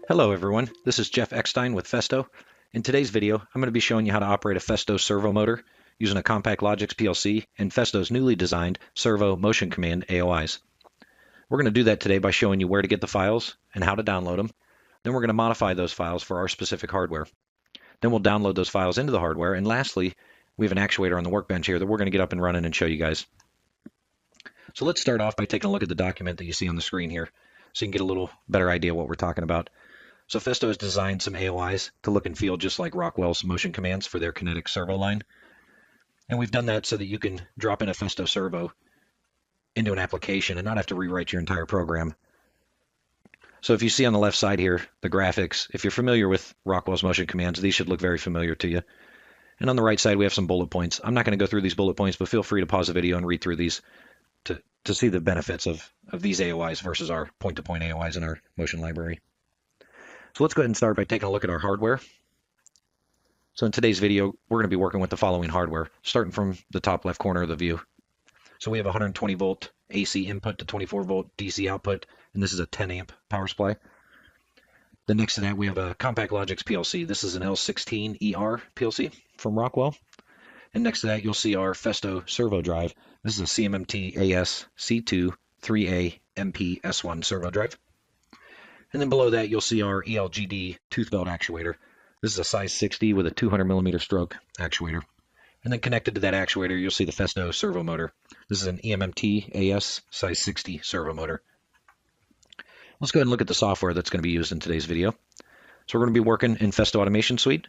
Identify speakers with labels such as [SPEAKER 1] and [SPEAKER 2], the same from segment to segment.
[SPEAKER 1] Hello everyone, this is Jeff Eckstein with Festo. In today's video, I'm going to be showing you how to operate a Festo servo motor using a Compact Logix PLC and Festo's newly designed Servo MotionCommand AOIs. We're going to do that today by showing you where to get the files and how to download them. Then we're going to modify those files for our specific hardware. Then we'll download those files into the hardware. And lastly, we have an actuator on the workbench here that we're going to get up and running and show you guys. So let's start off by taking a look at the document that you see on the screen here so you can get a little better idea what we're talking about. So Festo has designed some AOIs to look and feel just like Rockwell's motion commands for their kinetic servo line. And we've done that so that you can drop in a Festo servo into an application and not have to rewrite your entire program. So if you see on the left side here, the graphics, if you're familiar with Rockwell's motion commands, these should look very familiar to you. And on the right side, we have some bullet points. I'm not going to go through these bullet points, but feel free to pause the video and read through these to see the benefits of these AOIs versus our point-to-point AOIs in our motion library. So let's go ahead and start by taking a look at our hardware. So in today's video, we're going to be working with the following hardware, starting from the top left corner of the view. So we have 120 volt AC input to 24 volt DC output, and this is a 10 amp power supply. Then next to that, we have a Compact Logix PLC. This is an L16ER PLC from Rockwell. And next to that, you'll see our Festo servo drive. This is a CMMT AS C2 3A MP S1 servo drive. And then below that, you'll see our ELGD tooth belt actuator. This is a size 60 with a 200 millimeter stroke actuator. And then connected to that actuator, you'll see the Festo servo motor. This is an EMMT AS size 60 servo motor. Let's go ahead and look at the software that's going to be used in today's video. So we're going to be working in Festo Automation Suite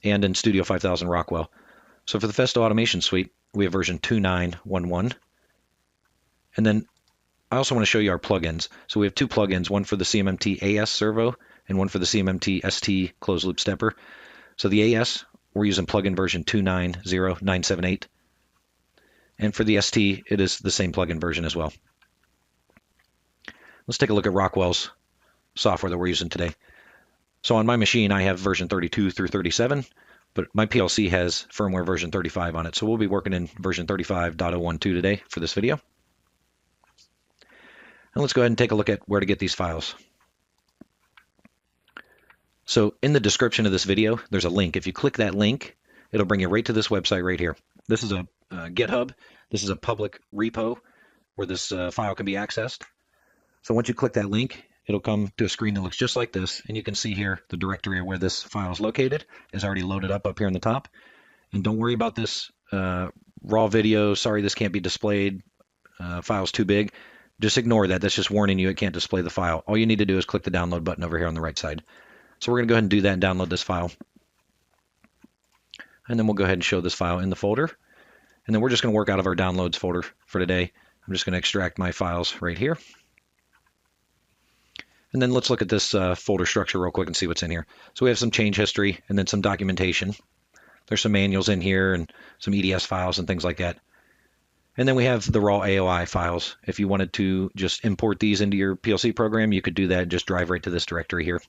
[SPEAKER 1] and in Studio 5000 Rockwell. So for the Festo Automation Suite, we have version 2911. And then I also want to show you our plugins. So we have two plugins, one for the CMMT AS servo and one for the CMMT ST closed loop stepper. So the AS, we're using plugin version 290978. And for the ST, it is the same plugin version as well. Let's take a look at Rockwell's software that we're using today. So on my machine, I have version 32 through 37, but my PLC has firmware version 35 on it. So we'll be working in version 35.012 today for this video. And let's go ahead and take a look at where to get these files. So in the description of this video, there's a link. If you click that link, it'll bring you right to this website right here. This is a GitHub. This is a public repo where this file can be accessed. So once you click that link, it'll come to a screen that looks just like this. And you can see here the directory where this file is located is already loaded up here in the top. And don't worry about this raw video. Sorry, this can't be displayed. File's too big. Just ignore that. That's just warning you it can't display the file. All you need to do is click the download button over here on the right side. So we're going to go ahead and do that and download this file. And then we'll go ahead and show this file in the folder. And then we're just going to work out of our downloads folder for today. I'm just going to extract my files right here. And then let's look at this folder structure real quick and see what's in here. So we have some change history and then some documentation. There's some manuals in here and some EDS files and things like that. And then we have the raw AOI files. If you wanted to just import these into your PLC program, you could do that. Just drive right to this directory here.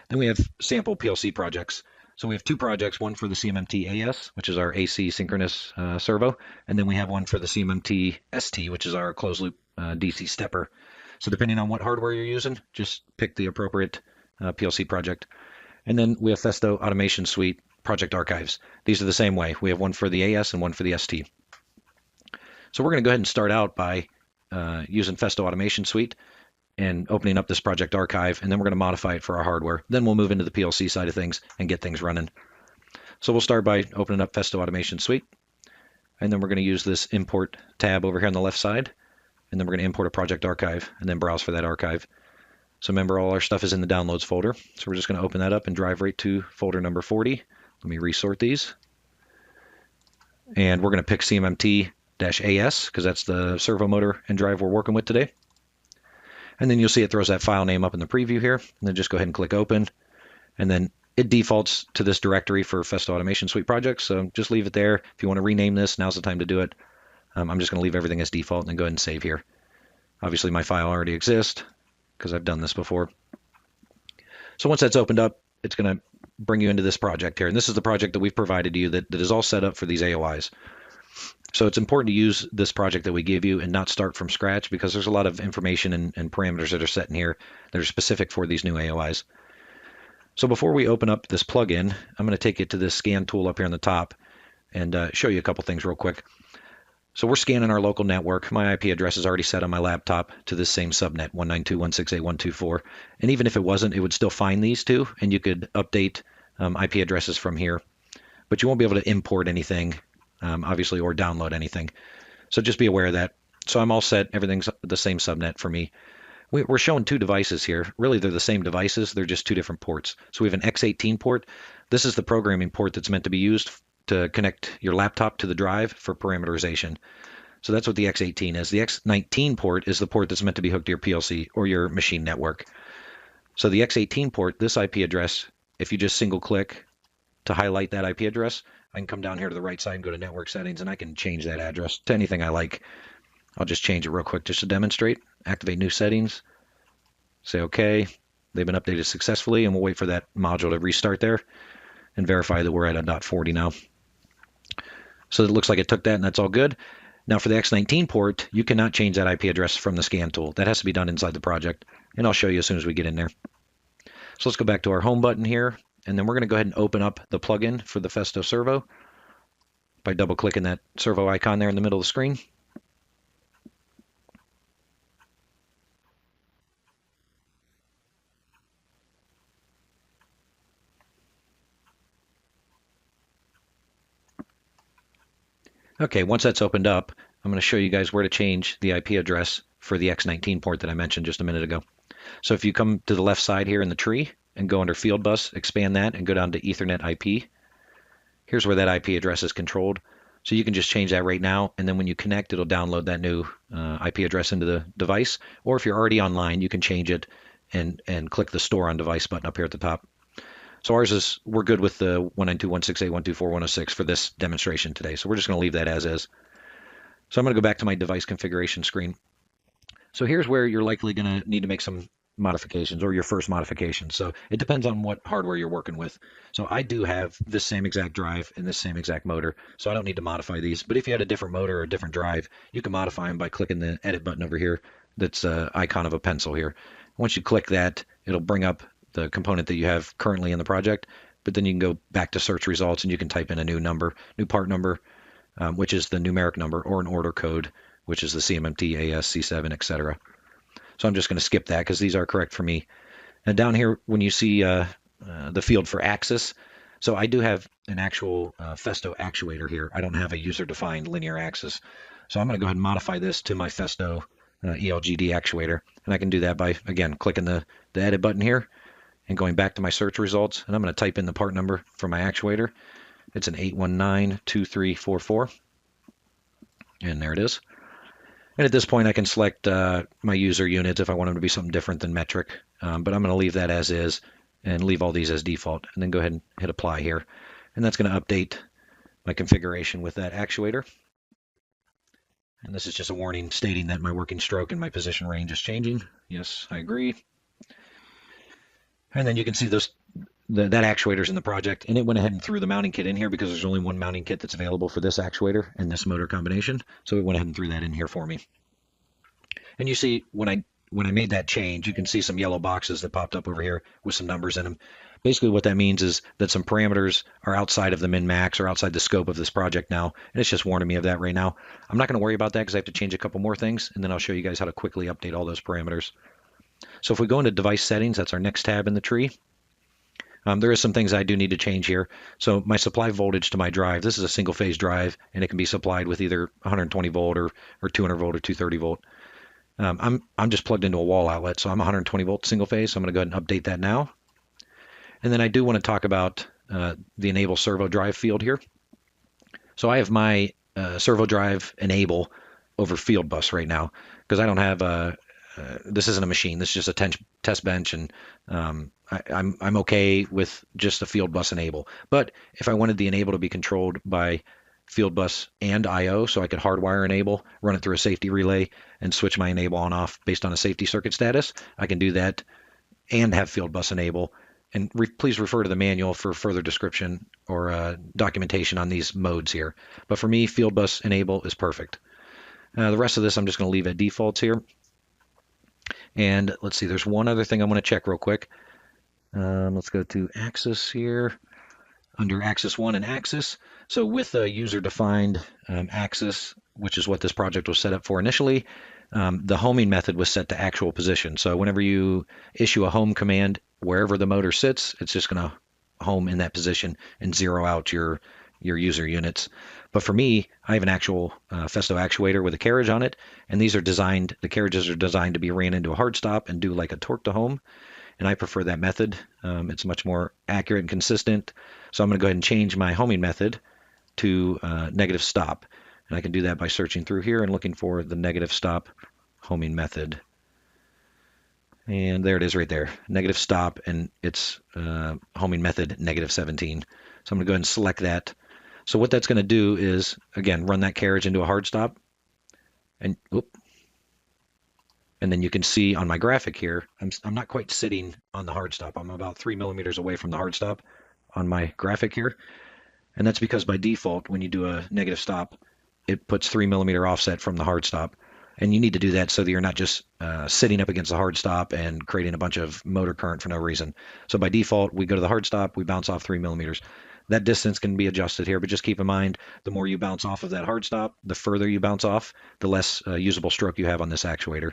[SPEAKER 1] Then we have sample PLC projects. So we have two projects, one for the CMMT AS, which is our AC synchronous servo, and then we have one for the CMMT ST, which is our closed loop DC stepper. So depending on what hardware you're using, just pick the appropriate PLC project. And then we have Festo Automation Suite project archives. These are the same way. We have one for the AS and one for the ST. So we're going to go ahead and start out by using Festo Automation Suite and opening up this project archive, and then we're going to modify it for our hardware. Then we'll move into the PLC side of things and get things running. So we'll start by opening up Festo Automation Suite, and then we're going to use this import tab over here on the left side, and then we're going to import a project archive and then browse for that archive. So remember, all our stuff is in the downloads folder. So we're just going to open that up and drive right to folder number 40. Let me resort these. And we're going to pick CMMT-AS because that's the servo motor and drive we're working with today. And then you'll see it throws that file name up in the preview here. And then just go ahead and click open. And then it defaults to this directory for Festo Automation Suite projects. So just leave it there. If you want to rename this, now's the time to do it. I'm just going to leave everything as default and then go ahead and save here. Obviously, my file already exists because I've done this before. So once that's opened up, it's going to bring you into this project here. And this is the project that we've provided you that is all set up for these AOIs. So it's important to use this project that we give you and not start from scratch, because there's a lot of information and parameters that are set in here that are specific for these new AOIs. So before we open up this plugin, I'm going to take you to this scan tool up here on the top and show you a couple things real quick. So we're scanning our local network. My IP address is already set on my laptop to this same subnet, 192.168.124. And even if it wasn't, it would still find these two, and you could update IP addresses from here. But you won't be able to import anything, obviously, or download anything. So just be aware of that. So I'm all set. Everything's the same subnet for me. We're showing two devices here. Really, they're the same devices. They're just two different ports. So we have an X18 port. This is the programming port that's meant to be used to connect your laptop to the drive for parameterization. So that's what the X18 is. The X19 port is the port that's meant to be hooked to your PLC or your machine network. So the X18 port, this IP address, if you just single click to highlight that IP address, I can come down here to the right side and go to network settings, and I can change that address to anything I like. I'll just change it real quick just to demonstrate. Activate new settings. Say OK. They've been updated successfully, and we'll wait for that module to restart there and verify that we're at a .40 now. So it looks like it took that, and that's all good. Now for the X19 port, you cannot change that IP address from the scan tool. That has to be done inside the project, and I'll show you as soon as we get in there. So let's go back to our home button here, and then we're going to go ahead and open up the plugin for the Festo Servo by double-clicking that servo icon there in the middle of the screen. Okay, once that's opened up, I'm going to show you guys where to change the IP address for the X19 port that I mentioned just a minute ago. So if you come to the left side here in the tree and go under Field Bus, expand that and go down to Ethernet IP, here's where that IP address is controlled. So you can just change that right now, and then when you connect, it'll download that new IP address into the device. Or if you're already online, you can change it and click the Store on Device button up here at the top. So ours is, we're good with the 192.168.124.106 for this demonstration today. So we're just going to leave that as is. So I'm going to go back to my device configuration screen. So here's where you're likely going to need to make some modifications, or your first modification. So it depends on what hardware you're working with. So I do have this same exact drive and this same exact motor, so I don't need to modify these. But if you had a different motor or a different drive, you can modify them by clicking the edit button over here. That's an icon of a pencil here. Once you click that, it'll bring up the component that you have currently in the project, but then you can go back to search results and you can type in a new number, new part number, which is the numeric number, or an order code, which is the CMMT, AS, C7, etc. So I'm just going to skip that because these are correct for me. And down here, when you see the field for axis, so I do have an actual Festo actuator here. I don't have a user-defined linear axis. So I'm going to go ahead and modify this to my Festo ELGD actuator. And I can do that by, again, clicking the edit button here and going back to my search results, and I'm going to type in the part number for my actuator. It's an 8192344, and there it is. And at this point, I can select my user units if I want them to be something different than metric, but I'm going to leave that as is and leave all these as default, and then go ahead and hit apply here. And that's going to update my configuration with that actuator. And this is just a warning stating that my working stroke and my position range is changing. Yes, I agree. And then you can see that actuator's in the project, and it went ahead and threw the mounting kit in here because there's only one mounting kit that's available for this actuator and this motor combination. So it went ahead and threw that in here for me. And you see when I made that change, you can see some yellow boxes that popped up over here with some numbers in them. Basically what that means is that some parameters are outside of the min-max or outside the scope of this project now, and it's just warning me of that right now. I'm not going to worry about that because I have to change a couple more things, and then I'll show you guys how to quickly update all those parameters. So if we go into device settings, that's our next tab in the tree. There is some things I do need to change here. So my supply voltage to my drive, this is a single phase drive, and it can be supplied with either 120 volt or 200 volt or 230 volt. I'm just plugged into a wall outlet, so I'm 120 volt single phase. So I'm going to go ahead and update that now. And then I do want to talk about the enable servo drive field here. So I have my servo drive enable over field bus right now because I don't have this isn't a machine. This is just a test bench, and I'm okay with just the field bus enable. But if I wanted the enable to be controlled by field bus and I/O, so I could hardwire enable, run it through a safety relay, and switch my enable on off based on a safety circuit status, I can do that and have field bus enable And please refer to the manual for further description or documentation on these modes here. But for me, field bus enable is perfect. The rest of this I'm just going to leave at defaults here. And let's see, there's one other thing I want to check real quick. Let's go to axis here, under axis 1 and axis. So with a user-defined axis, which is what this project was set up for initially, the homing method was set to actual position. So whenever you issue a home command, wherever the motor sits, it's just going to home in that position and zero out your user units. But for me, I have an actual Festo actuator with a carriage on it, and the carriages are designed to be ran into a hard stop and do like a torque to home, and I prefer that method. It's much more accurate and consistent. So I'm going to go ahead and change my homing method to negative stop, and I can do that by searching through here and looking for the negative stop homing method. And there it is right there, negative stop, and it's homing method negative 17. So I'm going to go ahead and select that. So what that's going to do is, again, run that carriage into a hard stop. And then you can see on my graphic here, I'm not quite sitting on the hard stop. I'm about 3 millimeters away from the hard stop on my graphic here. And that's because by default, when you do a negative stop, it puts 3 millimeter offset from the hard stop. And you need to do that so that you're not just sitting up against the hard stop and creating a bunch of motor current for no reason. So by default, we go to the hard stop, we bounce off 3 millimeters. That distance can be adjusted here, but just keep in mind, the more you bounce off of that hard stop, the further you bounce off, the less usable stroke you have on this actuator.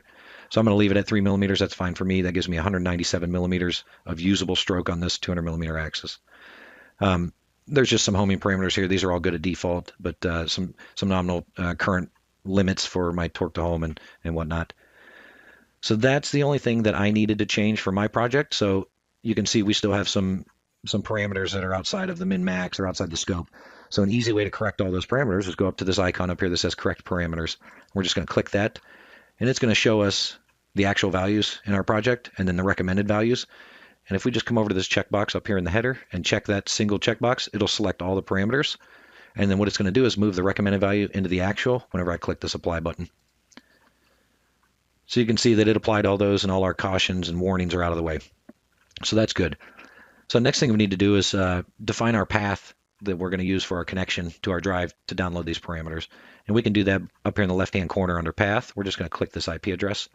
[SPEAKER 1] So I'm going to leave it at 3 millimeters. That's fine for me. That gives me 197 millimeters of usable stroke on this 200 millimeter axis. There's just some homing parameters here. These are all good at default, but some nominal current limits for my torque to home and whatnot. So that's the only thing that I needed to change for my project. So you can see we still have some parameters that are outside of the min-max or outside the scope. So an easy way to correct all those parameters is go up to this icon up here that says correct parameters. We're just going to click that, and it's going to show us the actual values in our project and then the recommended values. And if we just come over to this checkbox up here in the header and check that single checkbox, it'll select all the parameters. And then what it's going to do is move the recommended value into the actual whenever I click this apply button. So you can see that it applied all those and all our cautions and warnings are out of the way. So that's good. So next thing we need to do is define our path that we're going to use for our connection to our drive to download these parameters. And we can do that up here in the left-hand corner under path. We're just going to click this IP address,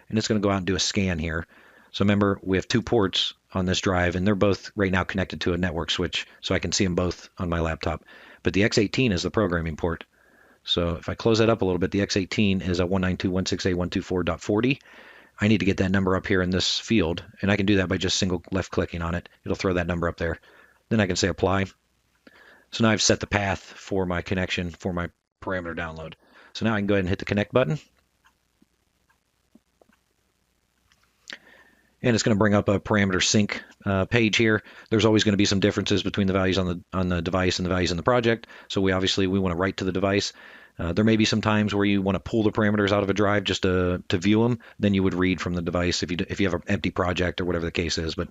[SPEAKER 1] and it's going to go out and do a scan here. So remember, we have 2 ports on this drive, and they're both right now connected to a network switch, so I can see them both on my laptop. But the X18 is the programming port. So if I close that up a little bit, the X18 is a 192.168.124.40. I need to get that number up here in this field, and I can do that by just single left clicking on it. It'll throw that number up there. Then I can say apply. So now I've set the path for my connection for my parameter download. So now I can go ahead and hit the connect button. And it's going to bring up a parameter sync page here. There's always going to be some differences between the values on the device and the values in the project. So we want to write to the device. There may be some times where you want to pull the parameters out of a drive just to view them. Then you would read from the device if you have an empty project or whatever the case is. But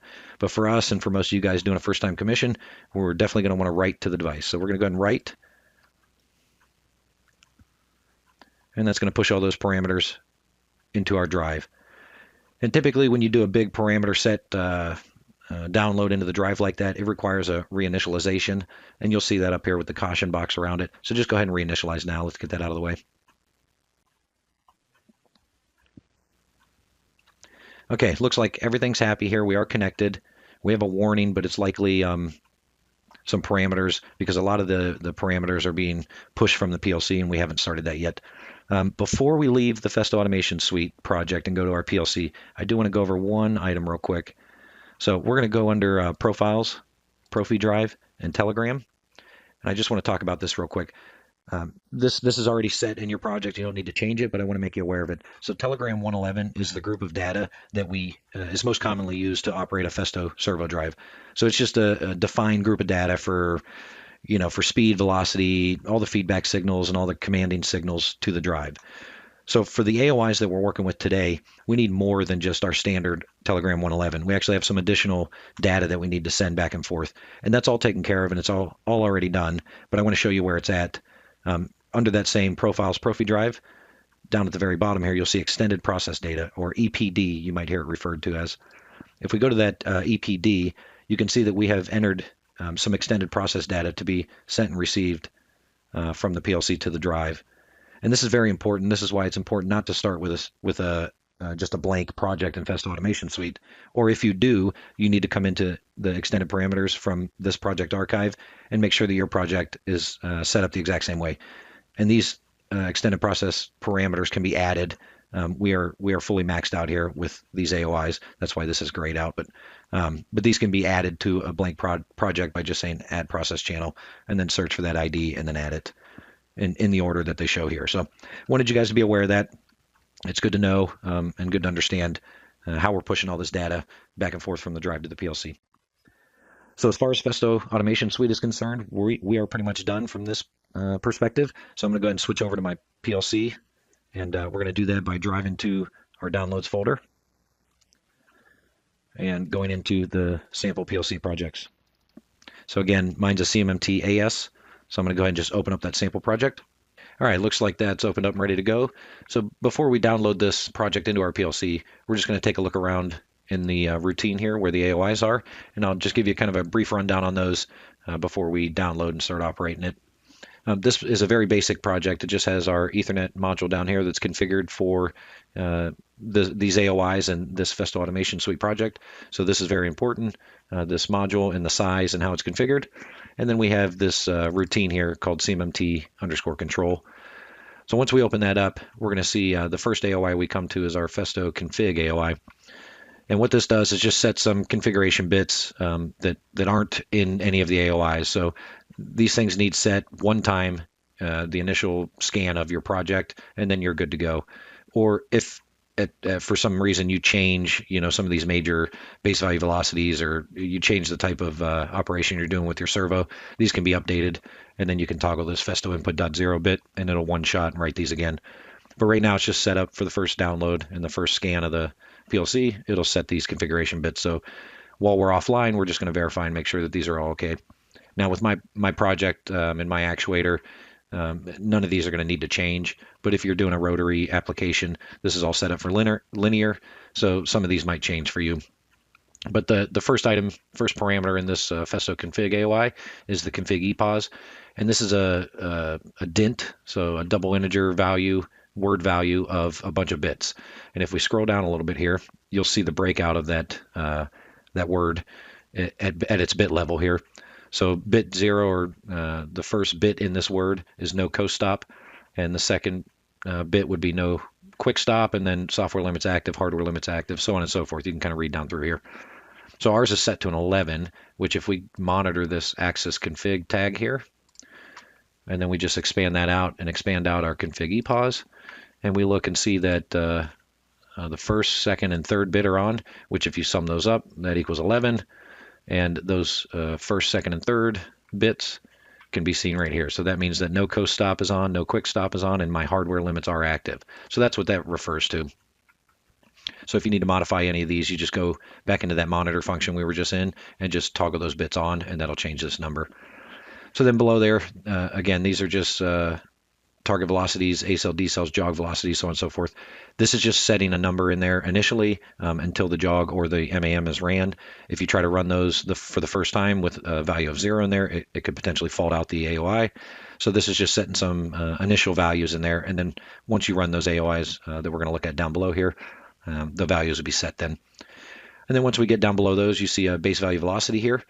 [SPEAKER 1] for us and for most of you guys doing a first-time commission, we're definitely going to want to write to the device. So we're going to go ahead and write. And that's going to push all those parameters into our drive. And typically when you do a big parameter set download into the drive like that, it requires a reinitialization, and you'll see that up here with the caution box around it. So just go ahead and reinitialize now. Let's get that out of the way. Okay, looks like everything's happy here. We are connected. We have a warning, but it's likely some parameters because a lot of the parameters are being pushed from the PLC, and we haven't started that yet. Before we leave the Festo Automation Suite project and go to our PLC, I do want to go over one item real quick. So we're going to go under Profiles, Profi Drive, and Telegram. And I just want to talk about this real quick. This is already set in your project. You don't need to change it, but I want to make you aware of it. So Telegram 111 is the group of data that is most commonly used to operate a Festo servo drive. So it's just a defined group of data for speed, velocity, all the feedback signals, and all the commanding signals to the drive. So for the AOIs that we're working with today, we need more than just our standard Telegram 111. We actually have some additional data that we need to send back and forth. And that's all taken care of, and it's all already done. But I want to show you where it's at. Under that same Profiles Profi drive, down at the very bottom here, you'll see Extended Process Data, or EPD, you might hear it referred to as. If we go to that EPD, you can see that we have entered some extended process data to be sent and received from the PLC to the drive. And this is very important. This is why it's important not to start with a just a blank project in Festo Automation Suite. Or if you do, you need to come into the extended parameters from this project archive and make sure that your project is set up the exact same way. And these extended process parameters can be added. We are fully maxed out here with these AOIs. That's why this is grayed out. But these can be added to a blank project by just saying add process channel and then search for that ID and then add it in the order that they show here. So wanted you guys to be aware of that. It's good to know and good to understand how we're pushing all this data back and forth from the drive to the PLC. So as far as Festo Automation Suite is concerned, we are pretty much done from this perspective. So I'm going to go ahead and switch over to my PLC, and we're going to do that by driving to our downloads folder and going into the sample PLC projects. So again, mine's a CMMT AS, so I'm going to go ahead and just open up that sample project. All right, looks like that's opened up and ready to go. So before we download this project into our PLC, we're just going to take a look around in the routine here where the AOIs are, and I'll just give you kind of a brief rundown on those before we download and start operating it. This is a very basic project. It just has our Ethernet module down here that's configured for these AOIs and this Festo Automation Suite project. So this is very important, this module and the size and how it's configured. And then we have this routine here called CMMT_control. So once we open that up, we're going to see the first AOI we come to is our Festo config AOI. And what this does is just set some configuration bits that aren't in any of the AOIs. So these things need set one time, the initial scan of your project, and then you're good to go. Or if for some reason you change, some of these major base value velocities, or you change the type of operation you're doing with your servo, these can be updated, and then you can toggle this Festo input.0 bit, and it'll one-shot and write these again. But right now it's just set up for the first download and the first scan of the PLC. It'll set these configuration bits. So while we're offline, we're just going to verify and make sure that these are all okay. Now with my project and my actuator, none of these are going to need to change. But if you're doing a rotary application, this is all set up for linear. So some of these might change for you. But the first parameter in this Festo config AOI is the config EPOS. And this is a DINT, so a double integer word value of a bunch of bits. And if we scroll down a little bit here, you'll see the breakout of that word at its bit level here. So bit 0, or the first bit in this word, is no coast stop, and the second bit would be no quick stop, and then software limits active, hardware limits active, so on and so forth. You can kind of read down through here. So ours is set to an 11, which if we monitor this axis config tag here, and then we just expand that out and expand out our config EPOS, and we look and see that the first, second, and third bit are on, which if you sum those up, that equals 11. And those first, second, and third bits can be seen right here. So that means that no coast stop is on, no quick stop is on, and my hardware limits are active. So that's what that refers to. So if you need to modify any of these, you just go back into that monitor function we were just in and just toggle those bits on, and that'll change this number. So then below there, again, these are just target velocities, A cell, D cells, jog velocities, so on and so forth. This is just setting a number in there initially until the jog or the MAM is ran. If you try to run those for the first time with a value of 0 in there, it could potentially fault out the AOI. So this is just setting some initial values in there. And then once you run those AOIs that we're going to look at down below here, the values will be set then. And then once we get down below those, you see a base value velocity here.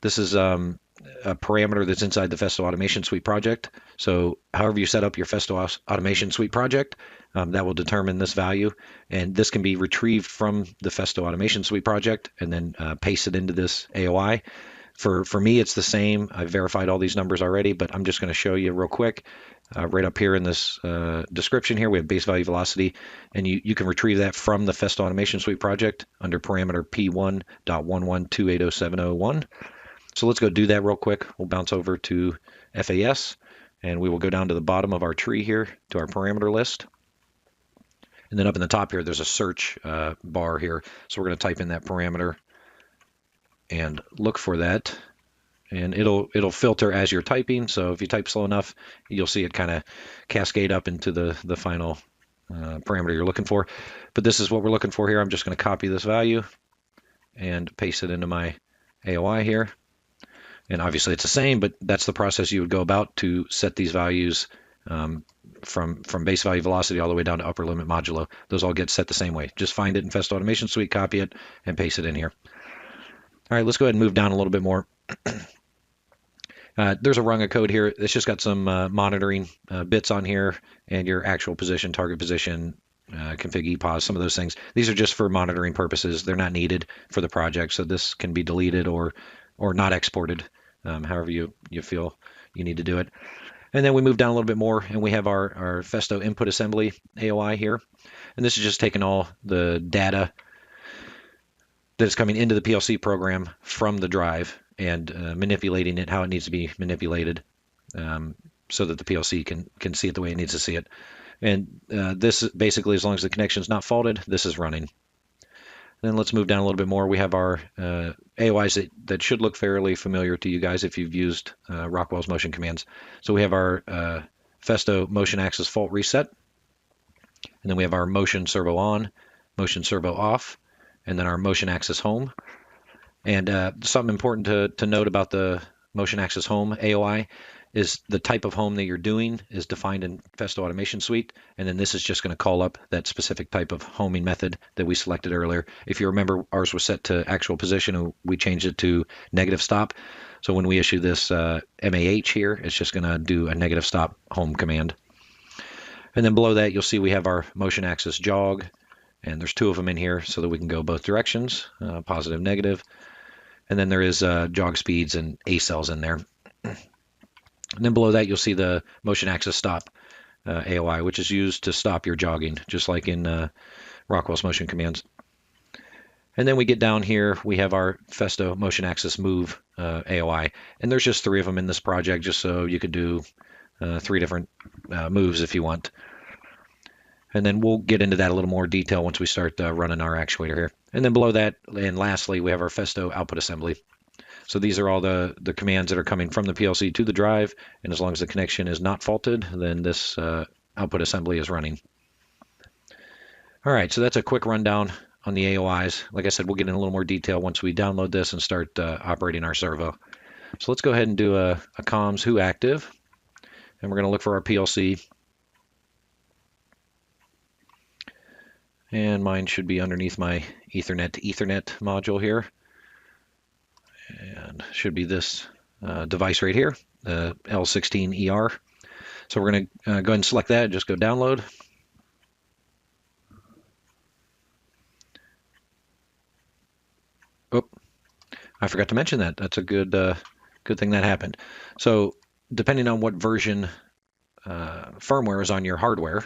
[SPEAKER 1] This is a parameter that's inside the Festo Automation Suite project. So however you set up your Festo Automation Suite project, that will determine this value. And this can be retrieved from the Festo Automation Suite project and then pasted into this AOI. For me, it's the same. I've verified all these numbers already, but I'm just going to show you real quick. Right up here in this description here, we have base value velocity, and you can retrieve that from the Festo Automation Suite project under parameter P1.11280701. So let's go do that real quick. We'll bounce over to FAS, and we will go down to the bottom of our tree here to our parameter list. And then up in the top here, there's a search bar here. So we're going to type in that parameter and look for that. And it'll filter as you're typing. So if you type slow enough, you'll see it kind of cascade up into the final parameter you're looking for. But this is what we're looking for here. I'm just going to copy this value and paste it into my AOI here. And obviously it's the same, but that's the process you would go about to set these values from base value velocity all the way down to upper limit modulo. Those all get set the same way. Just find it in Festo Automation Suite, copy it, and paste it in here. All right, let's go ahead and move down a little bit more. There's a rung of code here. It's just got some monitoring bits on here and your actual position, target position, config EPOS, some of those things. These are just for monitoring purposes. They're not needed for the project, so this can be deleted or not exported, however you feel you need to do it. And then we move down a little bit more, and we have our Festo input assembly AOI here. And this is just taking all the data that is coming into the PLC program from the drive and manipulating it how it needs to be manipulated so that the PLC can see it the way it needs to see it. And this basically, as long as the connection is not faulted, this is running. Then let's move down a little bit more. We have our AOIs that should look fairly familiar to you guys if you've used Rockwell's motion commands. So we have our Festo motion axis fault reset, and then we have our motion servo on, motion servo off, and then our motion axis home. And something important to note about the motion axis home AOI is the type of home that you're doing is defined in Festo Automation Suite, and then this is just going to call up that specific type of homing method that we selected earlier. If you remember, ours was set to actual position, and we changed it to negative stop. So when we issue this MAH here, it's just going to do a negative stop home command. And then below that, you'll see we have our motion axis jog, and there's two of them in here so that we can go both directions, positive, negative. And then there is jog speeds and A cells in there. And then below that, you'll see the motion axis stop AOI, which is used to stop your jogging, just like in Rockwell's motion commands. And then we get down here, we have our Festo motion axis move AOI. And there's just three of them in this project, just so you could do three different moves if you want. And then we'll get into that a little more detail once we start running our actuator here. And then below that, and lastly, we have our Festo output assembly. So these are all the commands that are coming from the PLC to the drive, and as long as the connection is not faulted, then this output assembly is running. All right, so that's a quick rundown on the AOIs. Like I said, we'll get in a little more detail once we download this and start operating our servo. So let's go ahead and do a comms who active, and we're going to look for our PLC. And mine should be underneath my Ethernet to Ethernet module here. And should be this device right here, the L16ER. So we're going to go ahead and select that, just go download. Oh, I forgot to mention that. That's a good thing that happened. So depending on what version firmware is on your hardware,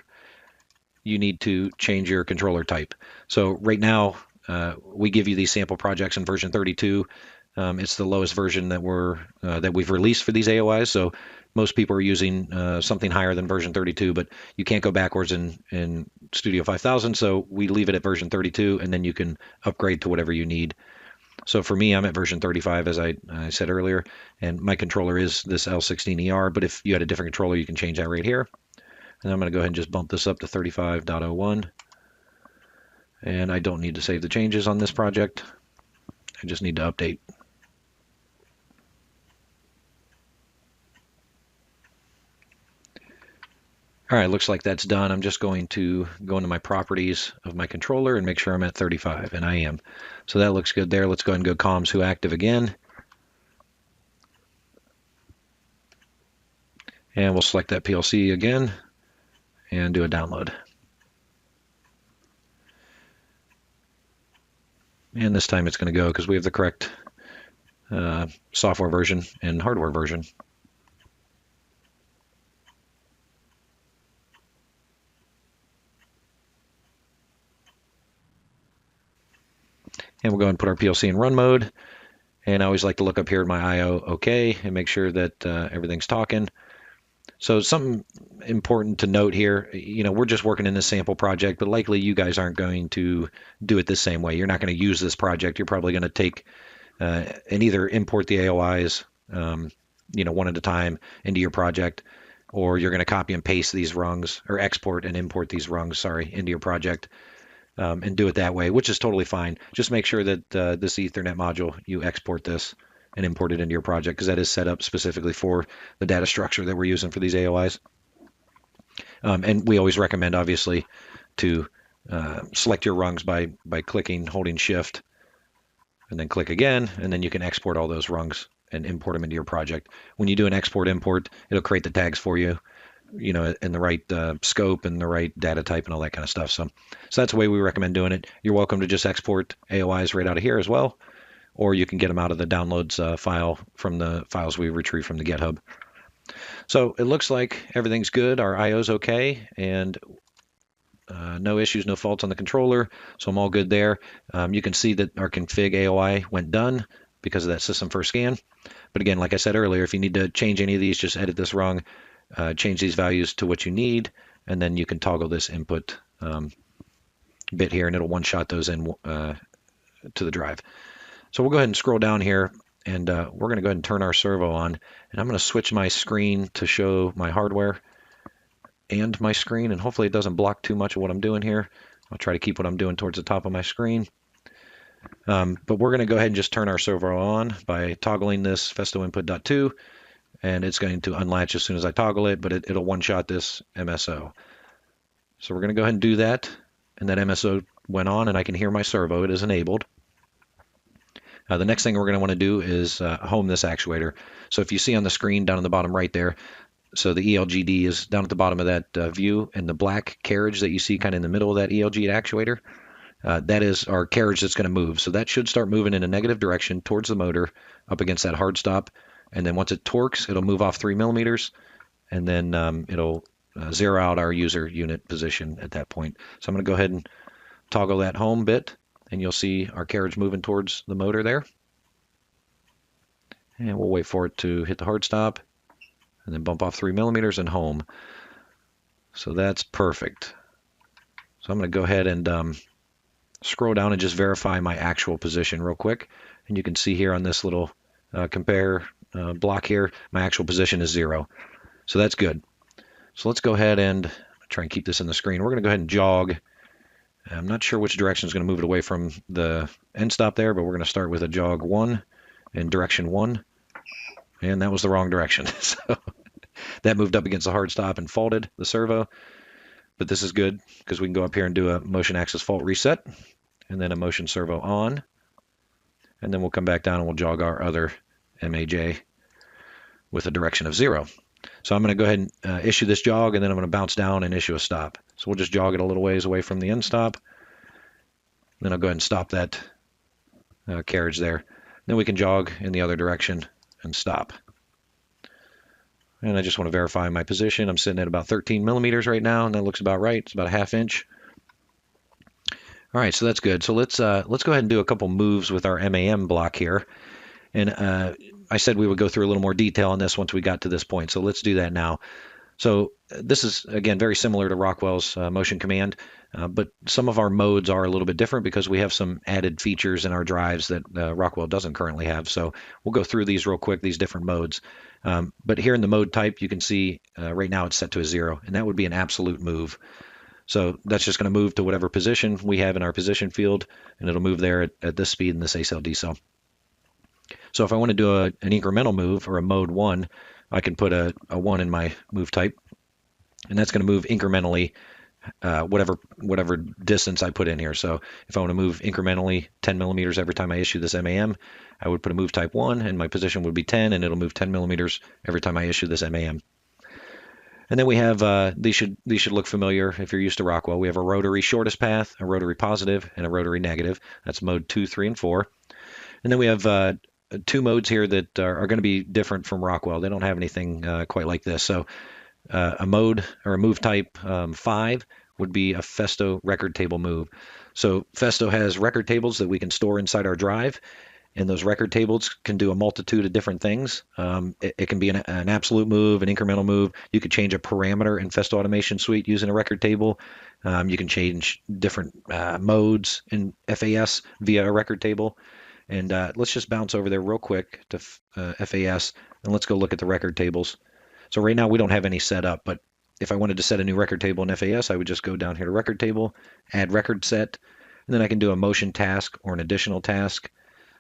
[SPEAKER 1] you need to change your controller type. So right now, we give you these sample projects in version 32. It's the lowest version that we've released for these AOIs. So most people are using something higher than version 32, but you can't go backwards in Studio 5000. So we leave it at version 32, and then you can upgrade to whatever you need. So for me, I'm at version 35, as I said earlier, and my controller is this L16ER. But if you had a different controller, you can change that right here. And I'm going to go ahead and just bump this up to 35.01. And I don't need to save the changes on this project. I just need to update. All right, looks like that's done. I'm just going to go into my properties of my controller and make sure I'm at 35, and I am. So that looks good there. Let's go ahead and go comms who active again. And we'll select that PLC again and do a download. And this time it's going to go because we have the correct software version and hardware version. And we'll go ahead and put our PLC in run mode. And I always like to look up here in my I/O OK and make sure that everything's talking. So something important to note here, we're just working in this sample project, but likely you guys aren't going to do it the same way. You're not going to use this project. You're probably going to take and either import the AOIs, one at a time into your project, or you're going to copy and paste these rungs or export and import these rungs, into your project. and do it that way, which is totally fine. Just make sure that this Ethernet module, you export this and import it into your project, because that is set up specifically for the data structure that we're using for these AOIs. And we always recommend, obviously, to select your rungs by clicking, holding Shift, and then click again, and then you can export all those rungs and import them into your project. When you do an export import, it'll create the tags for you, in the right scope and the right data type and all that kind of stuff. So that's the way we recommend doing it. You're welcome to just export AOIs right out of here as well, or you can get them out of the downloads file from the files we retrieve from the GitHub. So it looks like everything's good. Our IO's okay, and no issues, no faults on the controller, so I'm all good there. You can see that our config AOI went done because of that system first scan. But again, like I said earlier, if you need to change any of these, just edit this rung, change these values to what you need, and then you can toggle this input bit here, and it'll one-shot those in to the drive. So we'll go ahead and scroll down here, and we're going to go ahead and turn our servo on, and I'm going to switch my screen to show my hardware and my screen, and hopefully it doesn't block too much of what I'm doing here. I'll try to keep what I'm doing towards the top of my screen. But we're going to go ahead and just turn our servo on by toggling this Festo input.2, and it's going to unlatch as soon as I toggle it, but it'll one-shot this MSO. So we're going to go ahead and do that, and that MSO went on, and I can hear my servo. It is enabled. The next thing we're going to want to do is home this actuator. So if you see on the screen down in the bottom right there, so the ELGD is down at the bottom of that view, and the black carriage that you see kind of in the middle of that ELG actuator, that is our carriage that's going to move. So that should start moving in a negative direction towards the motor up against that hard stop. And then once it torques, it'll move off 3 millimeters, and then it'll zero out our user unit position at that point. So I'm going to go ahead and toggle that home bit, and you'll see our carriage moving towards the motor there. And we'll wait for it to hit the hard stop, and then bump off 3 millimeters and home. So that's perfect. So I'm going to go ahead and scroll down and just verify my actual position real quick. And you can see here on this little compare block here, my actual position is 0. So that's good. So let's go ahead and try and keep this in the screen. We're going to go ahead and jog. I'm not sure which direction is going to move it away from the end stop there, but we're going to start with a jog 1 in direction 1. And that was the wrong direction. So that moved up against the hard stop and faulted the servo. But this is good because we can go up here and do a motion axis fault reset, and then a motion servo on. And then we'll come back down and we'll jog our other MAJ with a direction of 0. So I'm going to go ahead and issue this jog, and then I'm going to bounce down and issue a stop. So we'll just jog it a little ways away from the end stop. Then I'll go ahead and stop that carriage there. Then we can jog in the other direction and stop. And I just want to verify my position. I'm sitting at about 13 millimeters right now, and that looks about right. It's about a ½ inch. All right, so that's good. So let's go ahead and do a couple moves with our MAM block here. And I said we would go through a little more detail on this once we got to this point. So let's do that now. So this is, again, very similar to Rockwell's motion command, but some of our modes are a little bit different because we have some added features in our drives that Rockwell doesn't currently have. So we'll go through these real quick, these different modes. But here in the mode type, you can see right now it's set to a 0, and that would be an absolute move. So that's just going to move to whatever position we have in our position field, and it'll move there at this speed in this A cell, D cell. So if I want to do an incremental move or a mode 1, I can put a 1 in my move type, and that's going to move incrementally whatever distance I put in here. So if I want to move incrementally 10 millimeters every time I issue this MAM, I would put a move type 1, and my position would be 10, and it'll move 10 millimeters every time I issue this MAM. And then we have, these should look familiar if you're used to Rockwell. We have a rotary shortest path, a rotary positive, and a rotary negative. That's mode 2, 3, and 4. And then we have 2 modes here that are going to be different from Rockwell. They don't have anything quite like this. So a mode or a move type 5 would be a Festo record table move. So Festo has record tables that we can store inside our drive, and those record tables can do a multitude of different things. It can be an absolute move, an incremental move. You could change a parameter in Festo Automation Suite using a record table. You can change different modes in FAS via a record table. And let's just bounce over there real quick to FAS, and let's go look at the record tables. So right now we don't have any set up, but If I wanted to set a new record table in FAS, I would just go down here to record table, add record set, and then I can do a motion task or an additional task.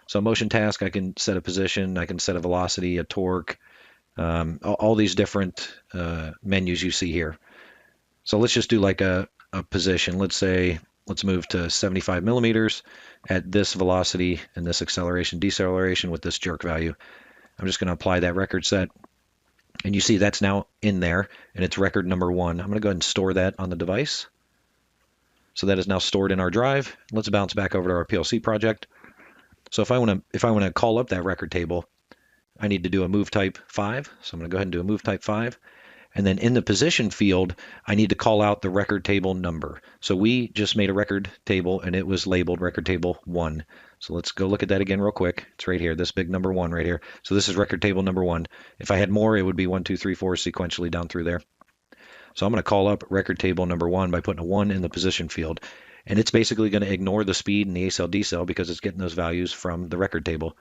[SPEAKER 1] So motion task, I can set a position, I can set a velocity, a torque, all these different menus you see here. So let's just do like a position. Let's move to 75 millimeters at this velocity and this acceleration, deceleration with this jerk value. I'm just going to apply that record set. And you see that's now in there, and it's record number 1. I'm going to go ahead and store that on the device. So that is now stored in our drive. Let's bounce back over to our PLC project. So if I want to call up that record table, I need to do a move type 5. So I'm going to go ahead and do a move type 5. And then in the position field, I need to call out the record table number. So we just made a record table, and it was labeled record table 1. So let's go look at that again real quick. It's right here, this big number 1 right here. So this is record table number 1. If I had more, it would be 1, 2, 3, 4 sequentially down through there. So I'm going to call up record table number 1 by putting a 1 in the position field. And it's basically going to ignore the speed and the A-cell, D-cell because it's getting those values from the record table.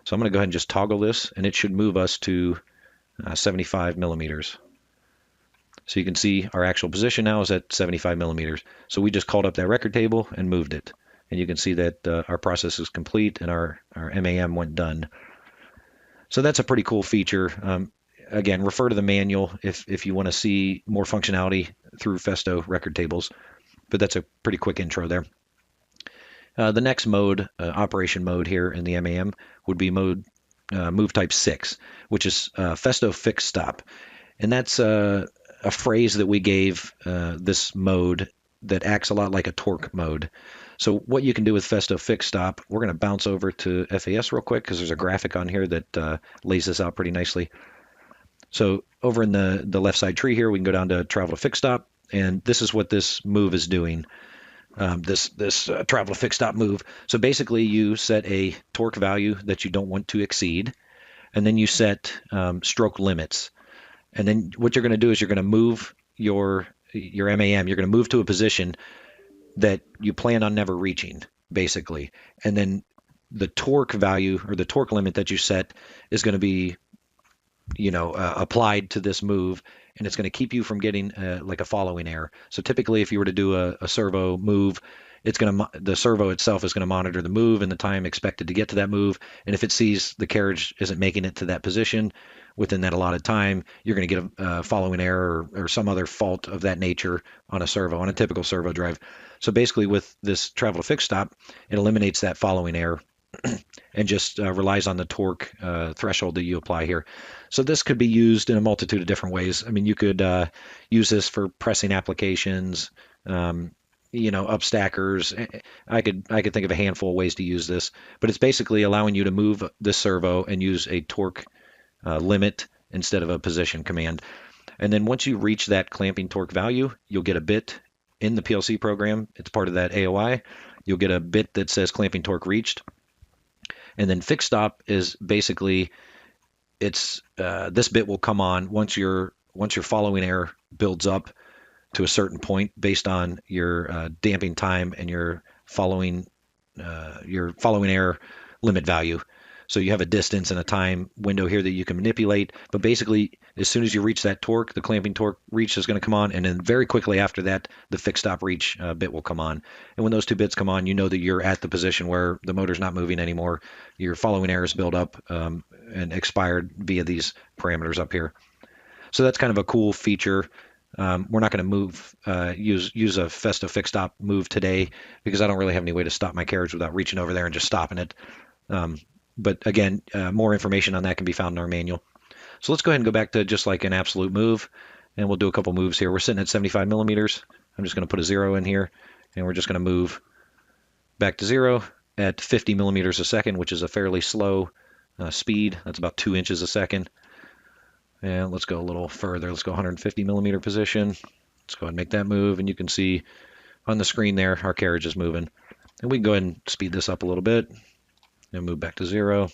[SPEAKER 1] So I'm going to go ahead and just toggle this, and it should move us to 75 millimeters. So you can see our actual position now is at 75 millimeters. So we just called up that record table and moved it. And you can see that our process is complete and our MAM went done. So that's a pretty cool feature. Again, refer to the manual if you want to see more functionality through Festo record tables. But that's a pretty quick intro there. The next mode, operation mode here in the MAM, would be move type 6, which is Festo fix stop. And that's a phrase that we gave this mode that acts a lot like a torque mode. So what you can do with Festo fix stop, we're going to bounce over to FAS real quick because there's a graphic on here that lays this out pretty nicely. So over in the left side tree here, we can go down to travel to fix stop, and this is what this move is doing. This travel to fix stop move. So basically you set a torque value that you don't want to exceed, and then you set stroke limits. And then what you're going to do is you're going to move your MAM. You're going to move to a position that you plan on never reaching, basically. And then the torque value or the torque limit that you set is going to be, applied to this move, and it's going to keep you from getting like a following error. So typically, if you were to do a servo move, the servo itself is going to monitor the move and the time expected to get to that move. And if it sees the carriage isn't making it to that position within that allotted time, you're going to get a following error or some other fault of that nature on a typical servo drive. So basically with this travel to fix stop, it eliminates that following error and just relies on the torque threshold that you apply here. So this could be used in a multitude of different ways. I mean, you could use this for pressing applications, up stackers. I could think of a handful of ways to use this, but it's basically allowing you to move this servo and use a torque limit instead of a position command. And then once you reach that clamping torque value, you'll get a bit in the PLC program. It's part of that AOI. You'll get a bit that says clamping torque reached. And then fix stop is basically this bit will come on once your following error builds up to a certain point based on your damping time and your following error limit value. So you have a distance and a time window here that you can manipulate. But basically, as soon as you reach that torque, the clamping torque reach is going to come on. And then very quickly after that, the fix stop reach bit will come on. And when those two bits come on, you know that you're at the position where the motor's not moving anymore. Your following errors build up and expired via these parameters up here. So that's kind of a cool feature. We're not going to use a Festo fix stop move today because I don't really have any way to stop my carriage without reaching over there and just stopping it. But again, more information on that can be found in our manual. So let's go ahead and go back to just like an absolute move, and we'll do a couple moves here. We're sitting at 75 millimeters. I'm just going to put a 0 in here, and we're just going to move back to 0 at 50 millimeters a second, which is a fairly slow speed. That's about 2 inches a second. And let's go a little further. Let's go 150 millimeter position. Let's go ahead and make that move, and you can see on the screen there, our carriage is moving. And we can go ahead and speed this up a little bit. And move back to 0,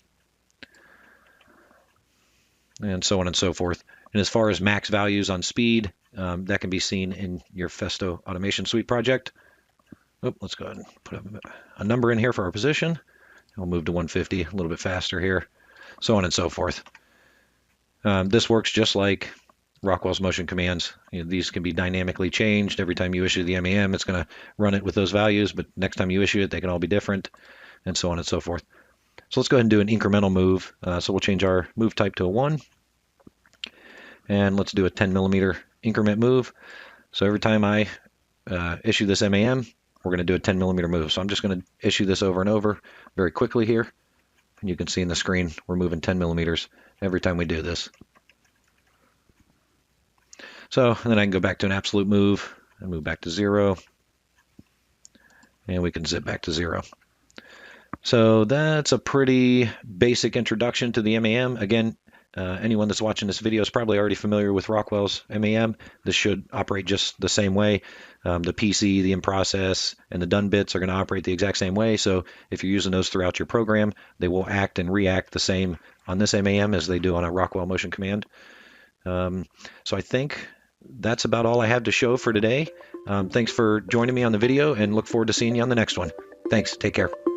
[SPEAKER 1] and so on and so forth. And as far as max values on speed, that can be seen in your Festo Automation Suite project. Let's go ahead and put a number in here for our position. We'll move to 150, a little bit faster here, so on and so forth. This works just like Rockwell's motion commands. These can be dynamically changed. Every time you issue the MAM, it's going to run it with those values, but next time you issue it, they can all be different, and so on and so forth. So let's go ahead and do an incremental move. So we'll change our move type to a 1, and let's do a 10 millimeter increment move. So every time I issue this MAM, we're going to do a 10 millimeter move. So I'm just going to issue this over and over very quickly here. And you can see in the screen, we're moving 10 millimeters every time we do this. So and then I can go back to an absolute move and move back to 0. And we can zip back to 0. So that's a pretty basic introduction to the MAM. Again, anyone that's watching this video is probably already familiar with Rockwell's MAM. This should operate just the same way. The PC, the in-process, and the done bits are going to operate the exact same way. So if you're using those throughout your program, they will act and react the same on this MAM as they do on a Rockwell motion command. So I think that's about all I have to show for today. Thanks for joining me on the video, and look forward to seeing you on the next one. Thanks. Take care.